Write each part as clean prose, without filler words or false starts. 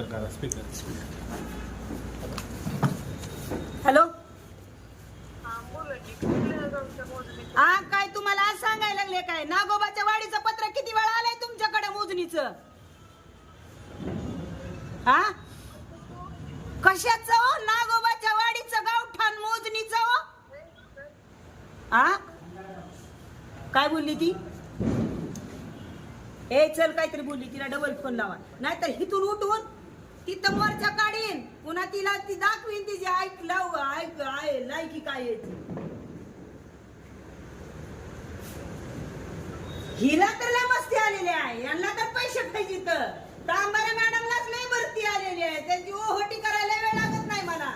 Speaker करा speaker. Hello. हा काय तुम्हाला आज सांगायला लागले काय नागोबाच्या वाडीचं पत्र किती वेळा आलंय तुमच्याकडे मोजणीचं? हा कशाचं हो? नागोबाच्या वाडीचं गावठाण मोजणीचं हो? हा काय बोलली ती? ए चल काहीतरी बोलली, तिला डबल फोन लावा नाहीतर हिथून उठवून तिथं मोर्चा काढीन, पुन्हा तिला ती दाखवीन तिची ऐक लाव ऐक आहे लायकी काय येते. हिला तर लय मस्ती आलेली आहे, यांना तर पैसे पाहिजे. तर तांबारे मॅडमलाच लय भरती आलेली आहे, त्यांची ओहोटी करायला वेळ लागत नाही मला.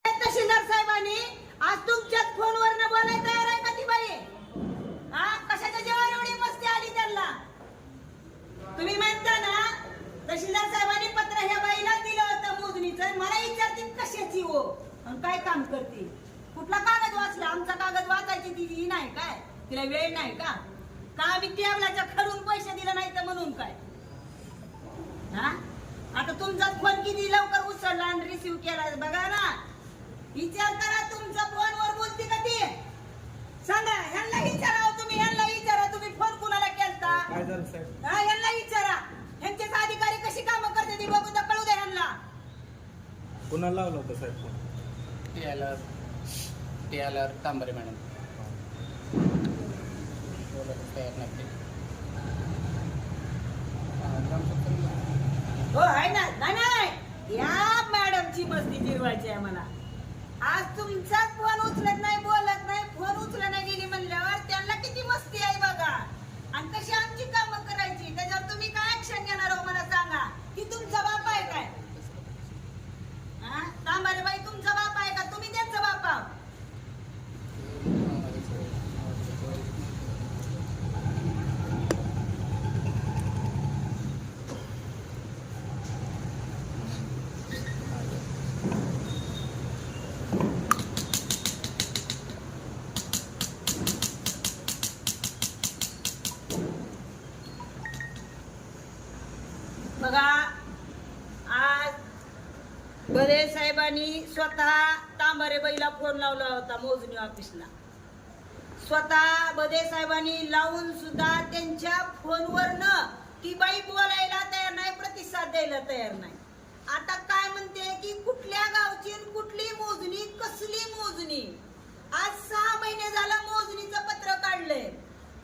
तहसीलदार साहेबांनी आज तुमच्याच फोनवर न बोलायला तयार आहे का ती बाई? हा कशाच्या जेव्हा एवढी मस्ती आली त्यांना? तुम्ही म्हणता ना तहसीलदार साहेबांनी पत्र ह्या बाईला दिलं होतं मोजणीचं, मला विचारतील कशाची हो आणि काय काम करते, कुठला कागद वाचला? आमचा कागद वाचायची ती नाही काय? तिला वेळ नाही का? आम्ही टेबलाच्या खडून पैसे दिले नाही तर म्हणून काय? हा आता तुमचाच फोन किती लवकर उचलला आणि रिसिव्ह केला बघा ना. विचार करा, तुमचा फोनवर बोलते का ती? सांगा ह्यांना विचारा, तुम्ही ह्यांना विचारा तुम्ही फोन कुणाला केलता? काय झालं साहेब? हा ह्यांना विचारा, ह्यांचेच अधिकारी कशी कामं करते ती बघू तर कळू द्या ह्यांना. कुणाला लावलं होतं साहेब फोन? टीआलआर तांबरे मॅडम तयार नाही. हो आहे ना. नाही या मॅडमची मस्ती जिरवायची आहे मला. आज तुमचाच फोन उचलत नाही, बोलत नाही, फोन उचलत नाही गेली म्हणल्यावर त्यांना किती मस्ती आहे बघा. आणि कशी आमची कामं करायची त्याच्यावर तुम्ही काय ऍक्शन घेणार हो मला सांगा. की तुमचा बाप आहे काय? हा तांबारे बाई तुमचा बाप आहे का? तुम्ही त्यांचा बाप आहात? बघा आज बरे साहेबांनी स्वतः तांबारे बाईला फोन लावला होता मोजणी ऑफिसला. स्वतः बदे साहेबांनी लावून सुद्धा त्यांच्या फोनवरनं ती बाई बोलायला तयार नाही, प्रतिसाद द्यायला तयार नाही. आता काय म्हणते की कुठल्या गावची कुठली मोजणी, कसली मोजणी? आज 6 महिने झालं मोजणीचं पत्र काढलंय,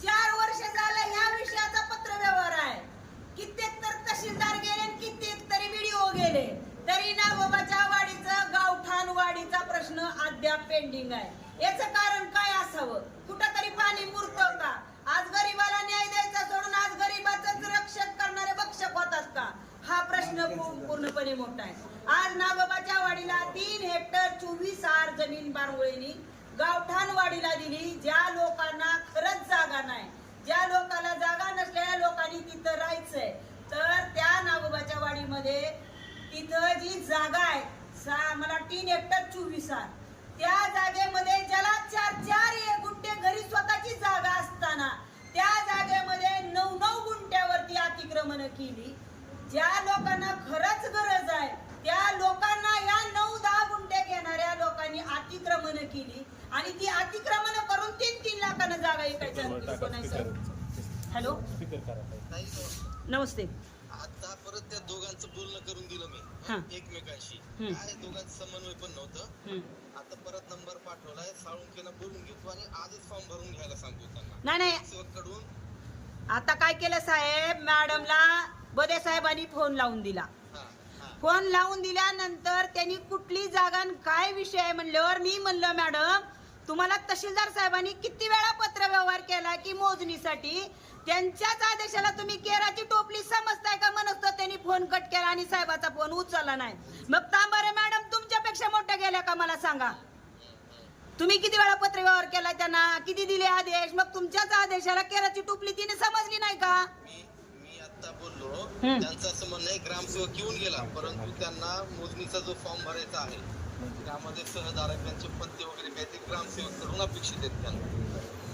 4 वर्ष झालं ह्या विषयाचा पत्र व्यवहार आहे. कित्येक तर तहसीलदार गेले, कित्येक तरी व्हिडिओ गेले, तरी नागोबाच्या वाडीचं गावठाण वाडीचा प्रश्न अद्याप पेंडिंग आहे. याचं कारण काय असावं? कुठं तरी पाणी मुरतं का? आज गरीबाला न्याय द्यायचा सोडून आज गरीबाचंच रक्षक करणारे भक्षक होतात का? हा प्रश्न पूर्णपणे मोठा आहे. आज नागोबाच्या वाडीला 3 हेक्टर 24 आर जमीन बारवळीनी गावठाण वाडीला दिली. ज्या लोकांना खरंच जागा नाही, ज्या लोकांना जागा नसलेल्या लोकांनी तिथं राहायचंय, तर त्या नागोबाच्या वाडीमध्ये तिथं जी जागा आहे मला 3 हेक्टर 24 आर, त्या जागेमध्ये ज्याला 4 गुंठे घरी स्वतःची जागा असताना त्या जागेमध्ये 9 गुंठ्यावरती अतिक्रमण केली. ज्या लोकांना खरंच गरज आहे त्या लोकांना या 9-10 गुंठे घेणाऱ्या लोकांनी अतिक्रमण केली आणि ती अतिक्रमण करून 3-3 लाखांना जागा ऐकायचं. हॅलो नमस्ते. आता परत त्या दोघांचं बोलणं करून दिलं मी एकमेकांशी. काय दोघांचं समन्वय पण नव्हतं. आता परत नंबर पाठवलाय, साळुंकेला बोलून घेतो आणि आजच फॉर्म भरून घ्यायला सांगतो त्यांना. नाही आता काय केलं साहेब, मॅडमला बदे साहेबांनी फोन लावून दिला. फोन लावून दिल्यानंतर त्यांनी कुठली जागा काय विषय आहे म्हणल्यावर मी म्हणलं मॅडम तुम्हाला तहसीलदार साहेबांनी किती वेळा पत्र व्यवहार केला की मोजणीसाठी, त्यांच्याच आदेशाला तुम्ही केराची टोपली समजताय का? म्हणतो त्यांनी फोन कट केला आणि साहेबाचा फोन उचलला नाही. मग तांबारे मॅडम तुमच्यापेक्षा मोठ्या गेल्या का मला सांगा? तुम्ही किती वेळा पत्र व्यवहार केला त्यांना, किती दिले आदेश, मग तुमच्याच आदेशाला केराची टोपली तिने समजली नाही का? मी आता बोललो त्यांचं असं म्हणणं आहे ग्रामसेवक येऊन गेला, परंतु त्यांना मोजणीचा जो फॉर्म भरायचा आहे त्यामध्ये सहधारकांचे पत्ते वगैरे काहीतरी ग्रामसेवक कडून अपेक्षित आहेत त्यांना.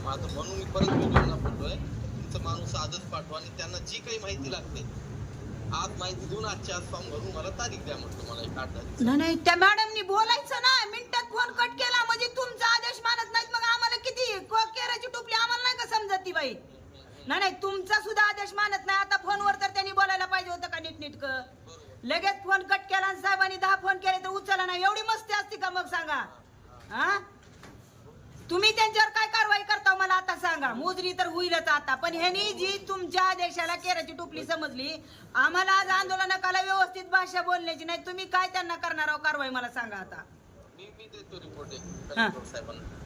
मग आता म्हणून मी परत बोलतोय आजच पाठवा आणि त्यांना जी काही माहिती लागते आज माहिती देऊन आजच्या आज फॉर्म भरून मला तारीख द्या म्हटलं. मला एक 8 तारीख. नाही त्या मॅडमनी बोलायचं ना, मिनिटात फोन कट केला म्हणजे तुमचा आदेश मानत नाहीत. मग आम्हाला किती केराची टोपली आम्हाला नाही का समजत ती बाई? नाही तुमचा सुद्धा आदेश मानत नाही. आता फोनवर तर त्यांनी बोलायला पाहिजे होतं का नीटनीटकं? लगेच फोन कट केला आणि साहेबांनी 10 फोन केले तर उचलला नाही. एवढी मस्ती असती का मग सांगा? हा, तुम्ही त्यांच्यावर काय कारवाई करता मला आता सांगा? मोजणी तर होईलच आता, पण ह्यांनी जी तुमच्या आदेशाला केराची टोपली समजली, आम्हाला आज आंदोलनाला व्यवस्थित भाषा बोलण्याची नाही, तुम्ही काय त्यांना करणार आहो कारवाई मला सांगा आता? मी देतो रिपोर्ट कलेक्टर साहेबांना.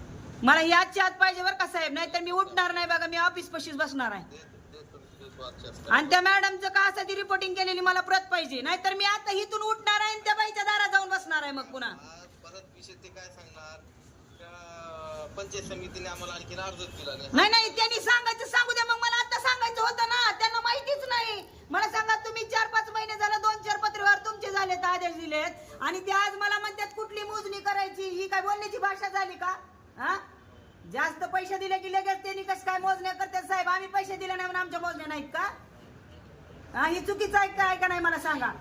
मला याच्या आत पाहिजे बरं का साहेब, नाही तर मी उठणार नाही बघा. मी ऑफिस पशीच बसणार आहे. देतो आजच्या आज. आणि त्या मॅडमचं का असं ती रिपोर्टिंग केलेली मला प्रत पाहिजे, नाहीतर मी आता इथून उठणार आहे आणि त्या बाईच्या दारात जाऊन बसणार आहे मग पुन्हा. आज परत विषय ते काय सांगणार का पंचायत समितीने आम्हाला आणखीन अर्जच दिला नाही. नाही त्यांनी सांगायचं सांगू द्या. मग मला आता सांगायचं होतं ना, त्यांना माहितीच नाही. मला सांगा, तुम्ही 4-5 महिने झालं 2-4 पत्रव्यवहार तुमचे झालेत, आदेश दिलेत, आणि ते आज मला म्हणतात कुठली मोजणी करायची? ही काय बोलण्याची भाषा झाली का? हा, जास्त पैसे दिले की लगेच त्यांनी कसं काय मोजण्या करतात? साहेब आम्ही पैसे दिले नाही म्हणून आमच्या मोजण्या नाहीत का? हा, ही चुकीचं आहे का नाही मला सांगा?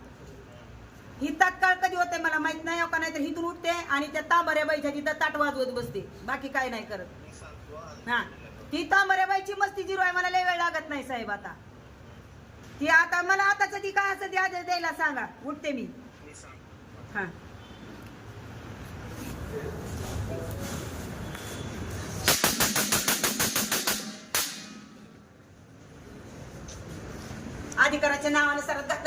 ही तात्काळ कधी होते मला माहित नाही का? नाही तर हिथून उठते आणि त्या तांबऱ्या बाईच्या तिथं ताट वाजवत बसते, बाकी काय नाही करत. हा, ती तांबऱ्या बाईची मस्ती जिरो आहे. मला लय वेळ लागत नाही साहेब आता. ती आता मला आताच ती काय असं ती आदेश द्यायला सांगा, उठते मी. हा, अधिकाराच्या नावाने सरकार